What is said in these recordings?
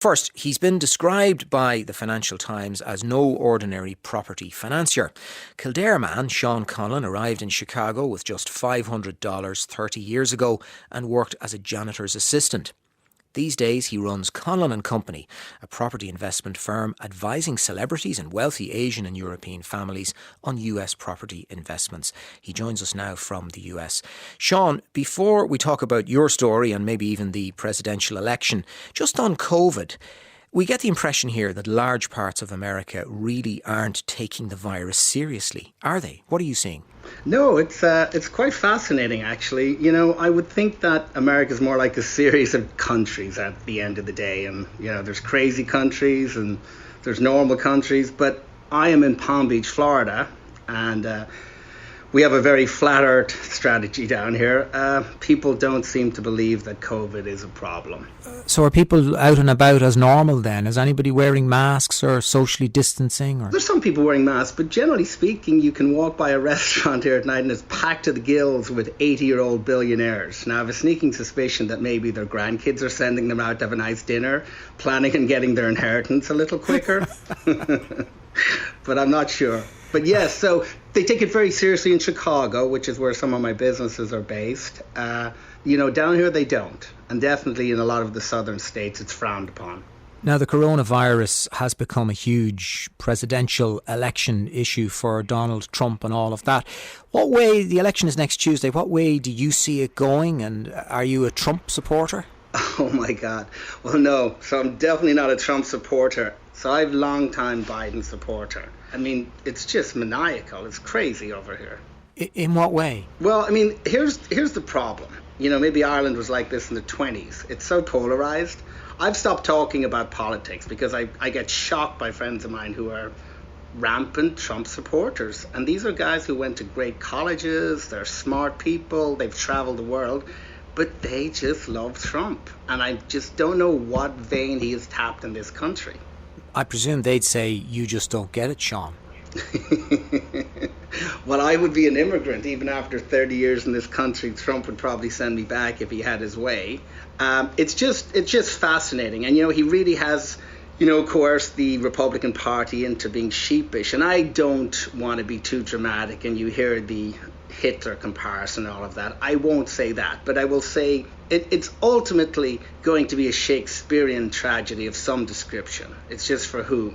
First, he's been described by the Financial Times as no ordinary property financier. Kildare man Sean Conlon arrived in Chicago with just $500 30 years ago and worked as a janitor's assistant. These days he runs Conlon and Company, a property investment firm advising celebrities and wealthy Asian and European families on US property investments. He joins us now from the US. Sean, before we talk about your story and maybe even the presidential election, just on COVID, we get the impression here that large parts of America really aren't taking the virus seriously, are they? What are you seeing? No, it's quite fascinating, actually. You know, I would think that America is more like a series of countries at the end of the day. And, you know, there's crazy countries and there's normal countries. But I am in Palm Beach, Florida, and we have a very flat earth strategy down here. People don't seem to believe that COVID is a problem. So are people out and about as normal then? Is anybody wearing masks or socially distancing? Or? There's some people wearing masks, but generally speaking, you can walk by a restaurant here at night and it's packed to the gills with 80-year-old billionaires. Now, I have a sneaking suspicion that maybe their grandkids are sending them out to have a nice dinner, planning on getting their inheritance a little quicker. But I'm not sure. But yes, so they take it very seriously in Chicago, which is where some of my businesses are based. Down here they don't. And definitely in a lot of the southern states, it's frowned upon. Now, the coronavirus has become a huge presidential election issue for Donald Trump and all of that. What way, the election is next Tuesday, what way do you see it going? And are you a Trump supporter? Oh, my God. Well, no. So I'm definitely not a Trump supporter. So I'm a long-time Biden supporter. I mean, it's just maniacal. It's crazy over here. In what way? Well, I mean, here's the problem. You know, maybe Ireland was like this in the 20s. It's so polarized. I've stopped talking about politics because I get shocked by friends of mine who are rampant Trump supporters. And these are guys who went to great colleges. They're smart people. They've traveled the world. But they just love Trump. And I just don't know what vein he has tapped in this country. I presume they'd say you just don't get it, Sean. Well, I would be an immigrant even after 30 years in this country. Trump would probably send me back if he had his way. It's just fascinating. And, you know, he really has, coerced the Republican Party into being sheepish. And I don't want to be too dramatic. And you hear the Hitler comparison, all of that. I won't say that. But I will say it's ultimately going to be a Shakespearean tragedy of some description. It's just for who.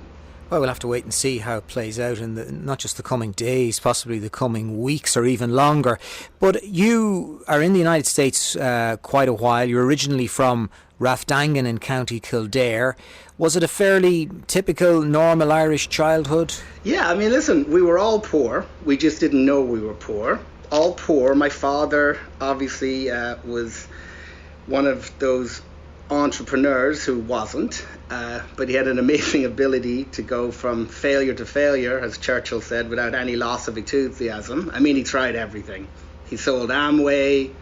Well, we'll have to wait and see how it plays out in not just the coming days, possibly the coming weeks or even longer. But you are in the United States quite a while. You're originally from Rathdangan in County Kildare. Was it a fairly typical, normal Irish childhood? Yeah, I mean, listen, we were all poor. We just didn't know we were poor. All poor. My father obviously was one of those entrepreneurs who wasn't, but he had an amazing ability to go from failure to failure, as Churchill said, without any loss of enthusiasm. I mean, he tried everything. He sold Amway,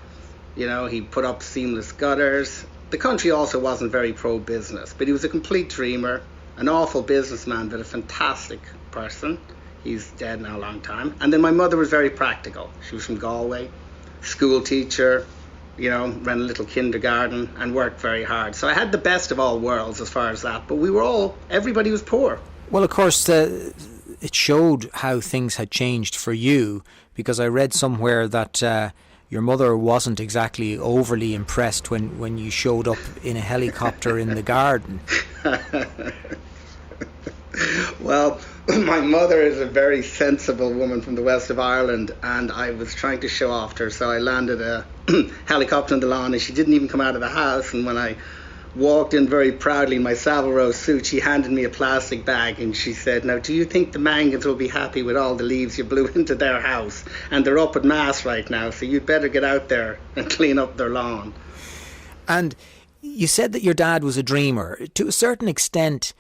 he put up seamless gutters. The country also wasn't very pro-business, but he was a complete dreamer, an awful businessman, but a fantastic person. He's dead now a long time. And then my mother was very practical. She was from Galway, school teacher, ran a little kindergarten and worked very hard. So I had the best of all worlds as far as that. But everybody was poor. Well, of course, it showed how things had changed for you, because I read somewhere that your mother wasn't exactly overly impressed when you showed up in a helicopter in the garden. Well, my mother is a very sensible woman from the west of Ireland, and I was trying to show off to her, so I landed a helicopter on the lawn, and she didn't even come out of the house. And when I walked in very proudly in my Savile Row suit, she handed me a plastic bag, and she said, "Now, do you think the Mangans will be happy with all the leaves you blew into their house? And they're up at Mass right now, so you'd better get out there and clean up their lawn." And you said that your dad was a dreamer. To a certain extent,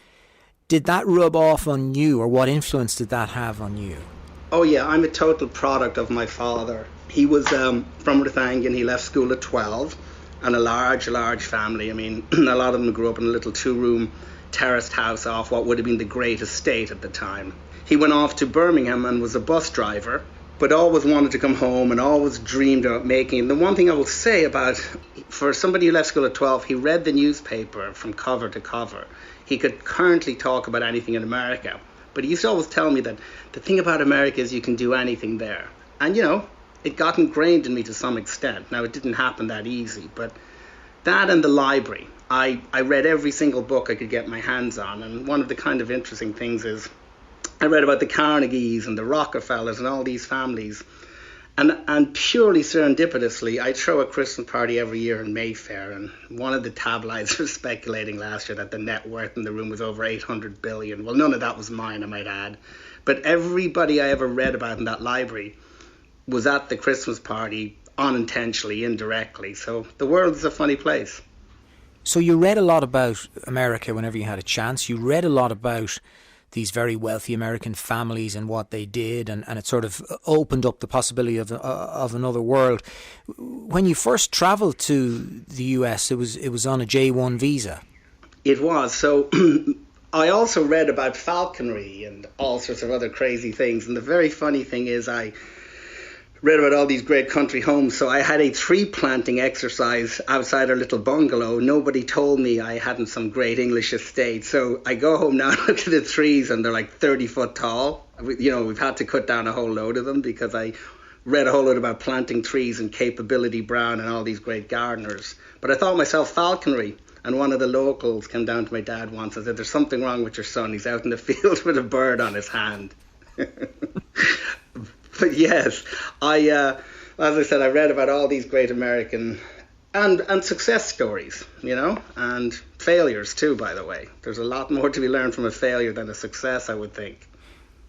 did that rub off on you, or what influence did that have on you? Oh yeah, I'm a total product of my father. He was from Rathangan. He left school at 12, and a large family. I mean, a lot of them grew up in a little 2-room terraced house off what would have been the great estate at the time. He went off to Birmingham and was a bus driver, but always wanted to come home and always dreamed about making it. And the one thing I will say about, for somebody who left school at 12, he read the newspaper from cover to cover. He could currently talk about anything in America. But he used to always tell me that the thing about America is you can do anything there. And, it got ingrained in me to some extent. Now, it didn't happen that easy, but that and the library. I read every single book I could get my hands on. And one of the kind of interesting things is I read about the Carnegies and the Rockefellers and all these families. And purely serendipitously, I'd throw a Christmas party every year in Mayfair, and one of the tabloids was speculating last year that the net worth in the room was over 800 billion. Well, none of that was mine, I might add. But everybody I ever read about in that library was at the Christmas party unintentionally, indirectly. So the world is a funny place. So you read a lot about America whenever you had a chance. You read a lot about these very wealthy American families and what they did, and it sort of opened up the possibility of another world. When you first travelled to the US, it was on a J1 visa. It was. So I also read about falconry and all sorts of other crazy things. And the very funny thing is I read about all these great country homes. So I had a tree planting exercise outside our little bungalow. Nobody told me I hadn't some great English estate. So I go home now and look at the trees, and they're like 30 foot tall. We've had to cut down a whole load of them because I read a whole lot about planting trees and Capability Brown and all these great gardeners. But I thought myself falconry. And one of the locals came down to my dad once and said, "There's something wrong with your son. He's out in the field with a bird on his hand." But yes, as I said, I read about all these great American and success stories, and failures too, by the way. There's a lot more to be learned from a failure than a success, I would think.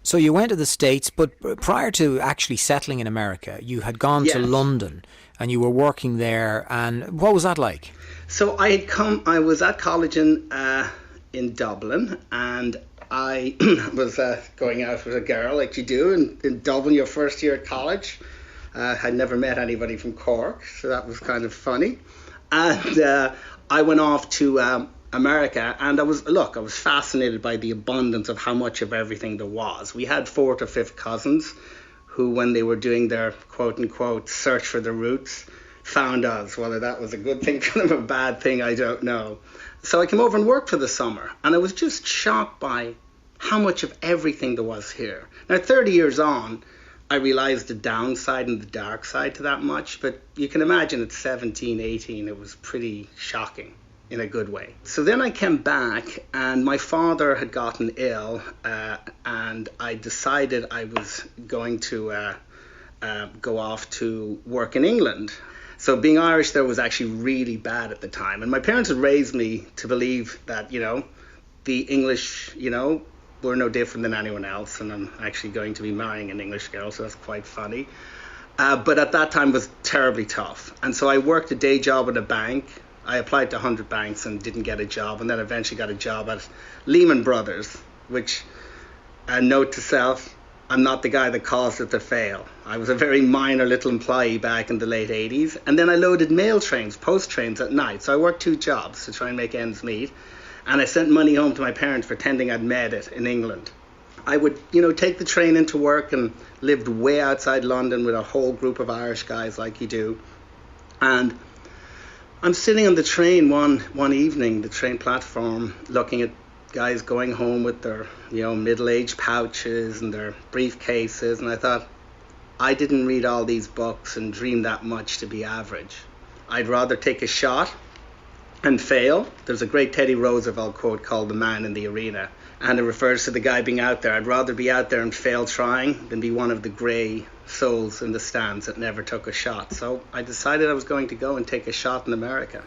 So you went to the States, but prior to actually settling in America, you had gone to London and you were working there. And what was that like? So I was at college in Dublin, and I was going out with a girl like you do in Dublin your first year at college. I'd never met anybody from Cork, so that was kind of funny. And I went off to America, and I was fascinated by the abundance of how much of everything there was. We had 4th or 5th cousins who, when they were doing their quote-unquote search for their roots, found us. Whether that was a good thing for them or a bad thing, I don't know. So I came over and worked for the summer, and I was just shocked by how much of everything there was here. Now, 30 years on, I realized the downside and the dark side to that much, but you can imagine at 17, 18, it was pretty shocking in a good way. So then I came back, and my father had gotten ill, and I decided I was going to go off to work in England. So being Irish there was actually really bad at the time. And my parents had raised me to believe that, the English, were no different than anyone else. And I'm actually going to be marrying an English girl, so that's quite funny. But at that time it was terribly tough. And so I worked a day job at a bank. I applied to 100 banks and didn't get a job. And then eventually got a job at Lehman Brothers, which, note to self, I'm not the guy that caused it to fail. I was a very minor little employee back in the late 80s. And then I loaded mail trains, post trains at night. So I worked 2 jobs to try and make ends meet. And I sent money home to my parents pretending I'd made it in England. I would, take the train into work and lived way outside London with a whole group of Irish guys like you do. And I'm sitting on the train one evening, the train platform, looking at guys going home with their, middle-aged pouches and their briefcases, and I thought, I didn't read all these books and dream that much to be average. I'd rather take a shot and fail. There's a great Teddy Roosevelt quote called "The Man in the Arena," and it refers to the guy being out there. I'd rather be out there and fail trying than be one of the grey souls in the stands that never took a shot. So I decided I was going to go and take a shot in America.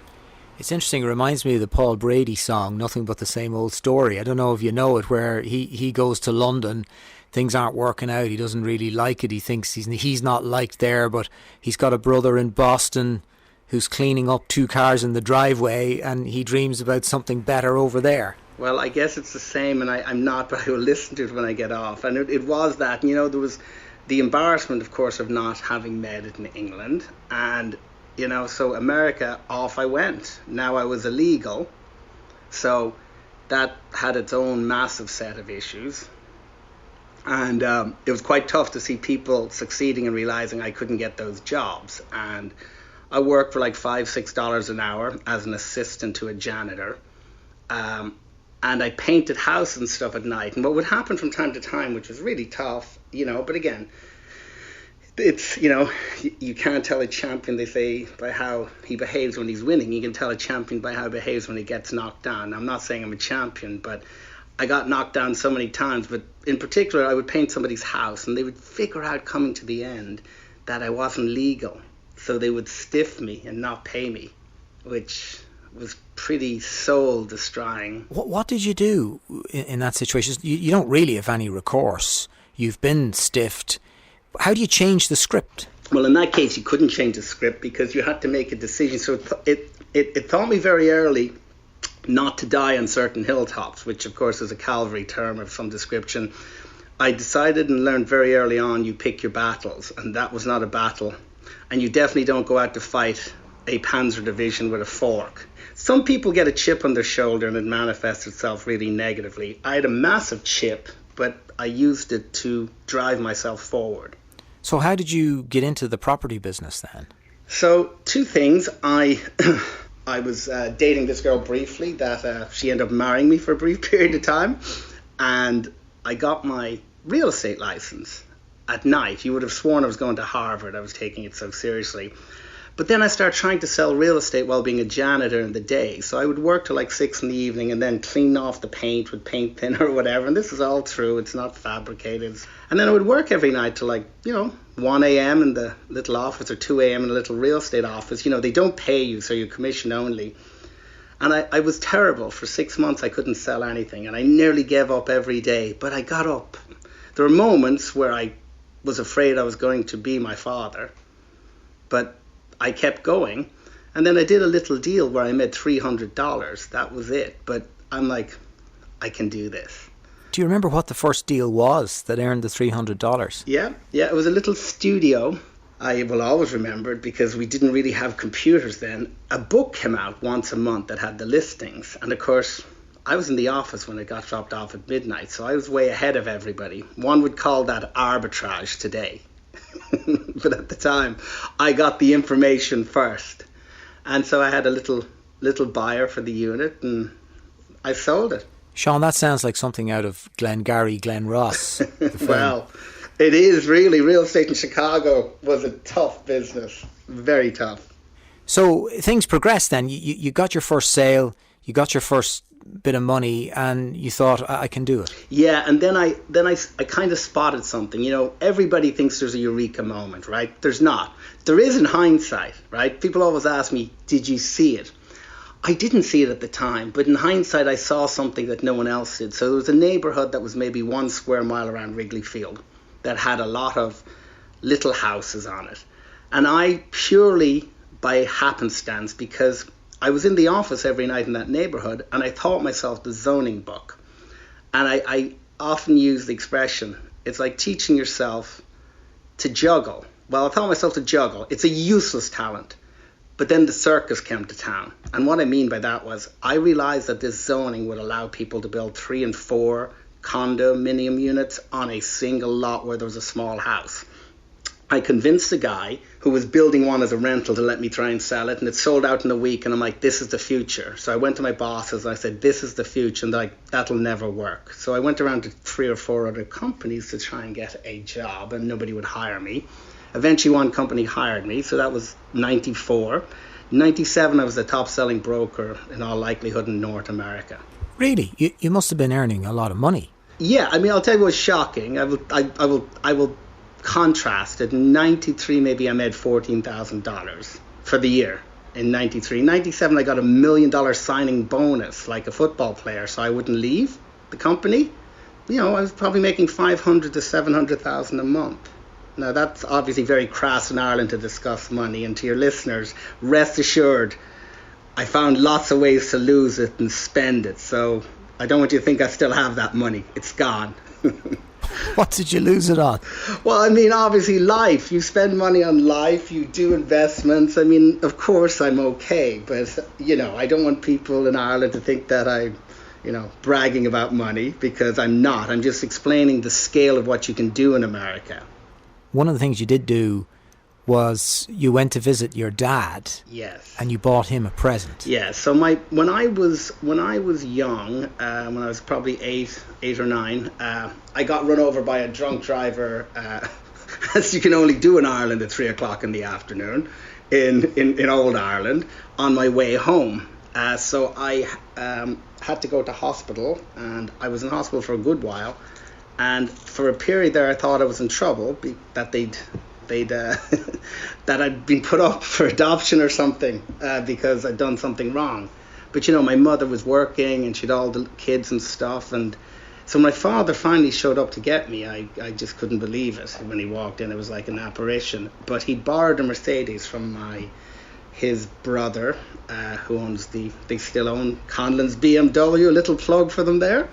It's interesting. It reminds me of the Paul Brady song, "Nothing But the Same Old Story." I don't know if you know it, where he goes to London. Things aren't working out. He doesn't really like it. He thinks he's not liked there, but he's got a brother in Boston who's cleaning up 2 cars in the driveway, and he dreams about something better over there. Well, I guess it's the same, and I'm not, but I will listen to it when I get off. And it was that, there was the embarrassment, of course, of not having made it in England. And so America, off I went. Now I was illegal, so that had its own massive set of issues. And it was quite tough to see people succeeding and realizing I couldn't get those jobs. And I worked for like $5-6 an hour as an assistant to a janitor. And I painted houses and stuff at night. And what would happen from time to time, which was really tough, but again, it's, you can't tell a champion, they say, by how he behaves when he's winning. You can tell a champion by how he behaves when he gets knocked down. I'm not saying I'm a champion, but I got knocked down so many times. But in particular, I would paint somebody's house and they would figure out coming to the end that I wasn't legal. So they would stiff me and not pay me, which was pretty soul destroying. What did you do in that situation? You don't really have any recourse. You've been stiffed. How do you change the script? Well, in that case, you couldn't change the script because you had to make a decision. So it taught me very early not to die on certain hilltops, which of course is a cavalry term of some description. I decided and learned very early on, you pick your battles, and that was not a battle. And you definitely don't go out to fight a panzer division with a fork. Some people get a chip on their shoulder and it manifests itself really negatively. I had a massive chip, but I used it to drive myself forward. So how did you get into the property business then? So two things. I was dating this girl briefly that she ended up marrying me for a brief period of time. And I got my real estate license at night. You would have sworn I was going to Harvard. I was taking it so seriously. But then I started trying to sell real estate while being a janitor in the day. So I would work till like 6 in the evening and then clean off the paint with paint thinner or whatever. And this is all true. It's not fabricated. And then I would work every night till 1 a.m. in the little office or 2 a.m. in a little real estate office. They don't pay you, so you're commission only. And I was terrible. For 6 months, I couldn't sell anything. And I nearly gave up every day. But I got up. There were moments where I was afraid I was going to be my father. But I kept going, and then I did a little deal where I made $300. That was it. But I'm like, I can do this. Do you remember what the first deal was that earned the $300? Yeah, it was a little studio. I will always remember it because we didn't really have computers then. A book came out once a month that had the listings, and of course, I was in the office when it got dropped off at midnight, so I was way ahead of everybody. One would call that arbitrage today. But at the time, I got the information first. And so I had a little buyer for the unit and I sold it. Sean, that sounds like something out of Glengarry Glen Ross. Well, it is really. Real estate in Chicago was a tough business. Very tough. So things progressed then. You got your first sale, you got your first bit of money, and you thought, I can do it. Yeah, and then I kind of spotted something. Everybody thinks there's a eureka moment, right? There's not. There is in hindsight, right? People always ask me, did you see it? I didn't see it at the time, but in hindsight I saw something that no one else did. So there was a neighborhood that was maybe 1 square mile around Wrigley Field that had a lot of little houses on it. And I purely by happenstance, because I was in the office every night in that neighborhood and I taught myself the zoning book. And I often use the expression, it's like teaching yourself to juggle. Well, I taught myself to juggle. It's a useless talent. But then the circus came to town. And what I mean by that was I realized that this zoning would allow people to build 3 and 4 condominium units on a single lot where there was a small house. I convinced a guy who was building one as a rental to let me try and sell it, and it sold out in a week, and I'm like, this is the future. So I went to my bosses and I said, this is the future, and they're like, that'll never work. So I went around to 3 or 4 other companies to try and get a job, and nobody would hire me. Eventually one company hired me, so that was 94. 97 I was the top selling broker in all likelihood in North America. Really? You must have been earning a lot of money. Yeah, I mean, I'll tell you what's shocking. I will contrast it. In 93 maybe I made $14,000 for the year. In 93. 97 I got $1 million signing bonus like a football player, so I wouldn't leave the company. I was probably making $500,000 to $700,000 a month. Now that's obviously very crass in Ireland to discuss money, and to your listeners, rest assured I found lots of ways to lose it and spend it, so I don't want you to think I still have that money. It's gone. What did you lose it on? Well, I mean, obviously life. You spend money on life, you do investments. I mean, of course I'm okay, but I don't want people in Ireland to think that I bragging about money, because I'm not. I'm just explaining the scale of what you can do in America. One of the things you did do was you went to visit your dad. Yes. And you bought him a present. Yeah. So when I was young, when I was probably eight or nine, I got run over by a drunk driver, as you can only do in Ireland at 3:00 in the afternoon, in old Ireland, on my way home. So I had to go to hospital, and I was in hospital for a good while. And for a period there, I thought I was in trouble, that they'd that I'd been put up for adoption or something, because I'd done something wrong. But my mother was working, and she'd all the kids and stuff, and so my father finally showed up to get me. I just couldn't believe it when he walked in. It was like an apparition. But he'd borrowed a Mercedes from his brother, who owns they still own Conlon's BMW, a little plug for them there,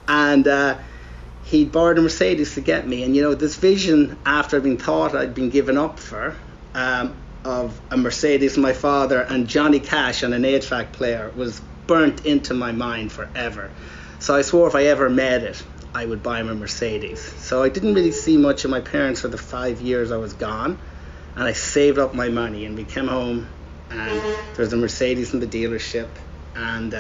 and he'd borrowed a Mercedes to get me. And this vision, after I'd been thought I'd been given up for, of a Mercedes, my father, and Johnny Cash and an 8-track player, was burnt into my mind forever. So I swore if I ever met it, I would buy him a Mercedes. So I didn't really see much of my parents for the 5 years I was gone, and I saved up my money, and we came home, and there was a Mercedes in the dealership, and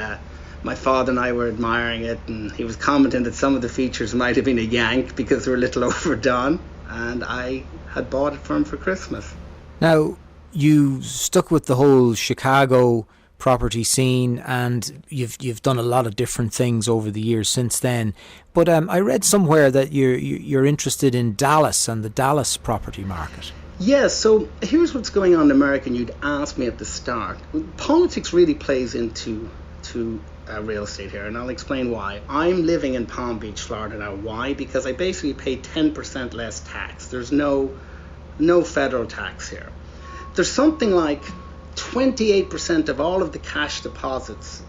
my father and I were admiring it, and he was commenting that some of the features might have been a yank because they were a little overdone, and I had bought it for him for Christmas. Now, you stuck with the whole Chicago property scene, and you've done a lot of different things over the years since then. But I read somewhere that you're interested in Dallas and the Dallas property market. Yeah, so here's what's going on in America, and you'd asked me at the start. Politics really plays into real estate here, and I'll explain why. I'm living in Palm Beach, Florida now. Why? Because I basically pay 10% less tax. There's no federal tax here. There's something like 28% of all of the cash deposits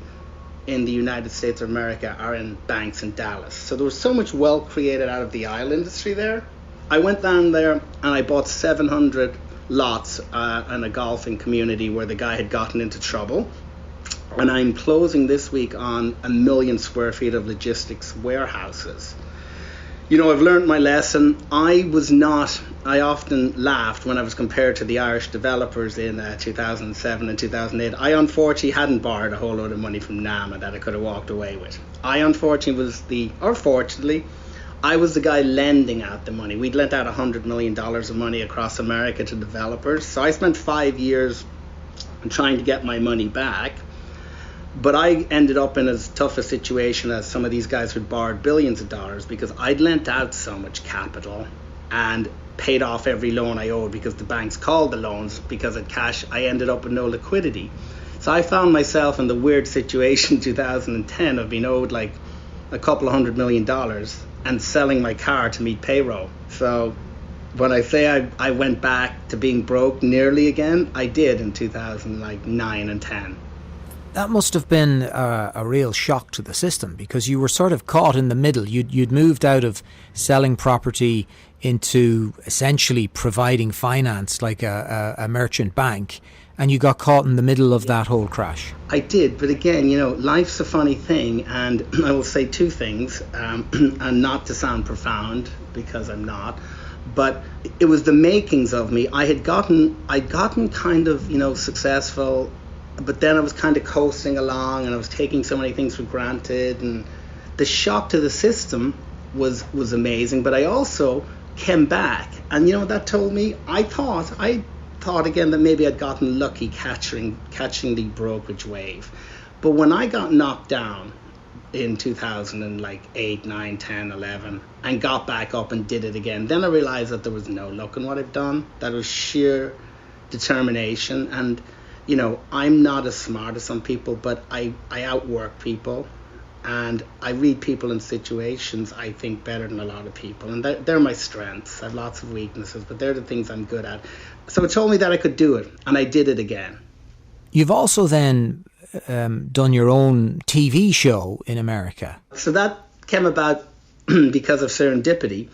in the United States of America are in banks in Dallas. So there was so much wealth created out of the oil industry there. I went down there and I bought 700 lots in a golfing community where the guy had gotten into trouble. And I'm closing this week on 1 million square feet of logistics warehouses. I've learned my lesson. I often laughed when I was compared to the Irish developers in 2007 and 2008. I unfortunately hadn't borrowed a whole load of money from NAMA that I could have walked away with. Fortunately, I was the guy lending out the money. We'd lent out $100 million of money across America to developers. So I spent 5 years trying to get my money back. But I ended up in as tough a situation as some of these guys who'd borrowed billions of dollars, because I'd lent out so much capital and paid off every loan I owed because the banks called the loans because at cash I ended up with no liquidity. So I found myself in the weird situation in 2010 of being owed like a couple of $100 million and selling my car to meet payroll. So when I say I went back to being broke nearly again, I did in 2009 and 10. That must have been a real shock to the system, because you were sort of caught in the middle. You'd moved out of selling property into essentially providing finance like a merchant bank, and you got caught in the middle of that whole crash. I did, but again, life's a funny thing, and I will say two things, and not to sound profound because I'm not, but it was the makings of me. I'd gotten kind of, successful, but then I was kind of coasting along, and I was taking so many things for granted, and the shock to the system was amazing. But I also came back, and that told me, I thought again that maybe I'd gotten lucky catching the brokerage wave. But when I got knocked down in 2008, 9, 10, 11, and got back up and did it again, then I realized that there was no luck in what I've done. That was sheer determination. And I'm not as smart as some people, but I outwork people, and I read people in situations, I think, better than a lot of people. And they're my strengths. I have lots of weaknesses, but they're the things I'm good at. So it told me that I could do it, and I did it again. You've also then done your own TV show in America. So that came about because of serendipity.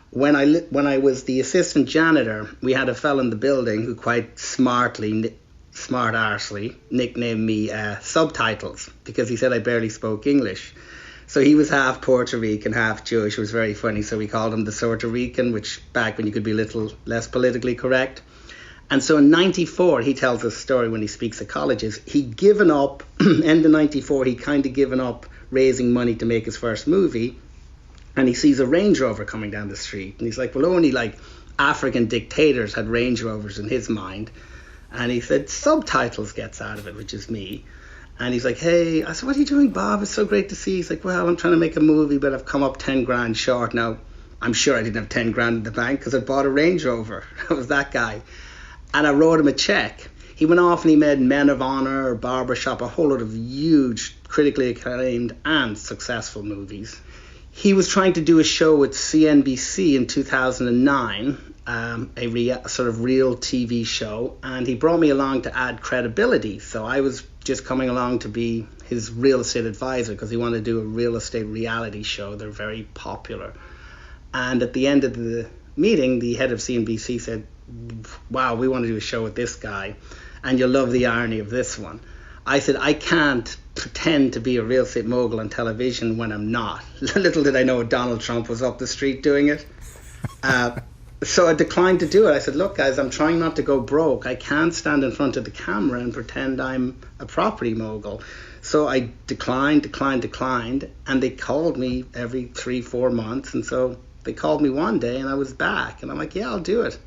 When I was the assistant janitor, we had a fellow in the building who quite smartly smart arsely, nicknamed me Subtitles because he said I barely spoke English. So he was half Puerto Rican, half Jewish. It was very funny. So we called him the Puerto Rican, which back when you could be a little less politically correct. And so in 94, he tells a story when he speaks at colleges. He'd given up, end of 94, he'd kind of given up raising money to make his first movie. And he sees a Range Rover coming down the street. And he's like, well, only like African dictators had Range Rovers in his mind. And he said, Subtitles gets out of it, which is me. And he's like, hey, I said, what are you doing, Bob? It's so great to see you. He's like, well, I'm trying to make a movie, but I've come up 10 grand short. Now, I'm sure I didn't have 10 grand in the bank because I bought a Range Rover. I was that guy. And I wrote him a check. He went off and he made Men of Honor, Barbershop, a whole lot of huge, critically acclaimed and successful movies. He was trying to do a show with CNBC in 2009, a sort of real TV show, and he brought me along to add credibility. So I was just coming along to be his real estate advisor because he wanted to do a real estate reality show. They're very popular. And at the end of the meeting, the head of CNBC said, wow, we want to do a show with this guy, and you'll love the irony of this one. I said, I can't pretend to be a real estate mogul on television when I'm not. Little did I know Donald Trump was up the street doing it. So I declined to do it. I said, look, guys, I'm trying not to go broke. I can't stand in front of the camera and pretend I'm a property mogul. So I declined, and they called me every 3-4 months. And so they called me one day, and I was back. And I'm like, yeah, I'll do it.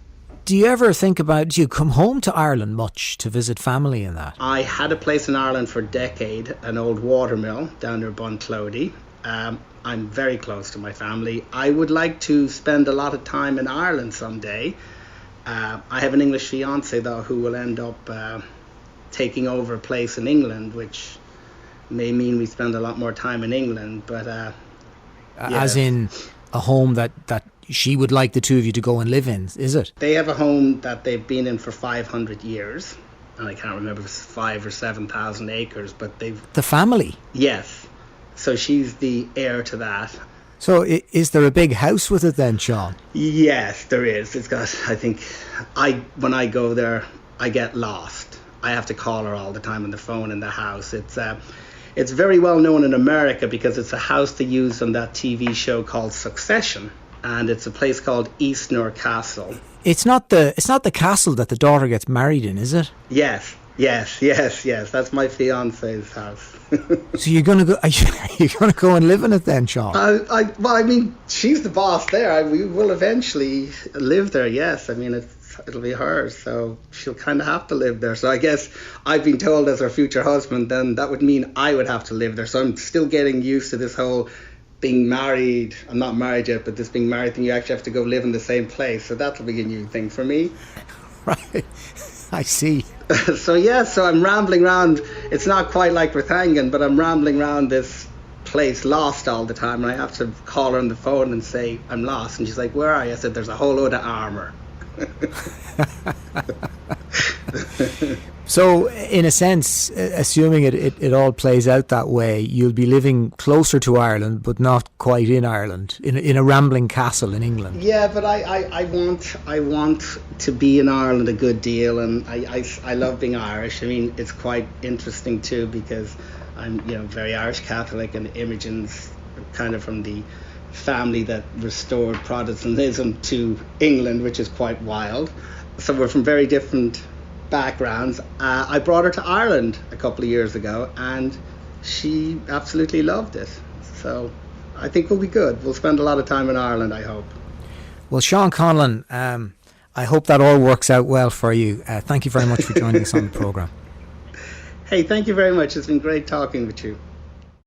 Do you ever think about, do you come home to Ireland much to visit family and that? I had a place in Ireland for a decade, an old watermill down near Bunclody. I'm very close to my family. I would like to spend a lot of time in Ireland someday. I have an English fiance, though, who will end up taking over a place in England, which may mean we spend a lot more time in England. But yeah. As in a home that she would like the two of you to go and live in, is it? They have a home that they've been in for 500 years. And I can't remember if it's 5,000 or 7,000 acres, but they've... The family? Yes. So she's the heir to that. So is there a big house with it then, Sean? Yes, there is. It's got, I think, when I go there, I get lost. I have to call her all the time on the phone in the house. It's very well known in America because it's a house they used on that TV show called Succession. And it's a place called Eastnor Castle. It's not the castle that the daughter gets married in, is it? Yes. That's my fiance's house. So you're gonna go? Are you gonna go and live in it then, Sean? Well, I mean, she's the boss there. We will eventually live there. Yes, I mean it'll be hers, so she'll kind of have to live there. So I guess I've been told as her future husband, then that would mean I would have to live there. So I'm still getting used to this whole being married. I'm not married yet, but this being married thing, you actually have to go live in the same place. So that'll be a new thing for me. Right. I see. So I'm rambling around. It's not quite like Rathangan, but I'm rambling around this place lost all the time. And I have to call her on the phone and say, I'm lost. And she's like, where are you? I said, there's a whole load of armour. So, in a sense, assuming it all plays out that way, you'll be living closer to Ireland, but not quite in Ireland, in a rambling castle in England. Yeah, but I want to be in Ireland a good deal, and I love being Irish. I mean, it's quite interesting too because I'm very Irish Catholic, and Imogen's kind of from the family that restored Protestantism to England, which is quite wild. So we're from very different backgrounds. I brought her to Ireland a couple of years ago, and she absolutely loved it. So I think we'll be good. We'll spend a lot of time in Ireland, I hope. Well, Sean Conlon, I hope that all works out well for you. Thank you very much for joining us on the programme. Hey, thank you very much. It's been great talking with you.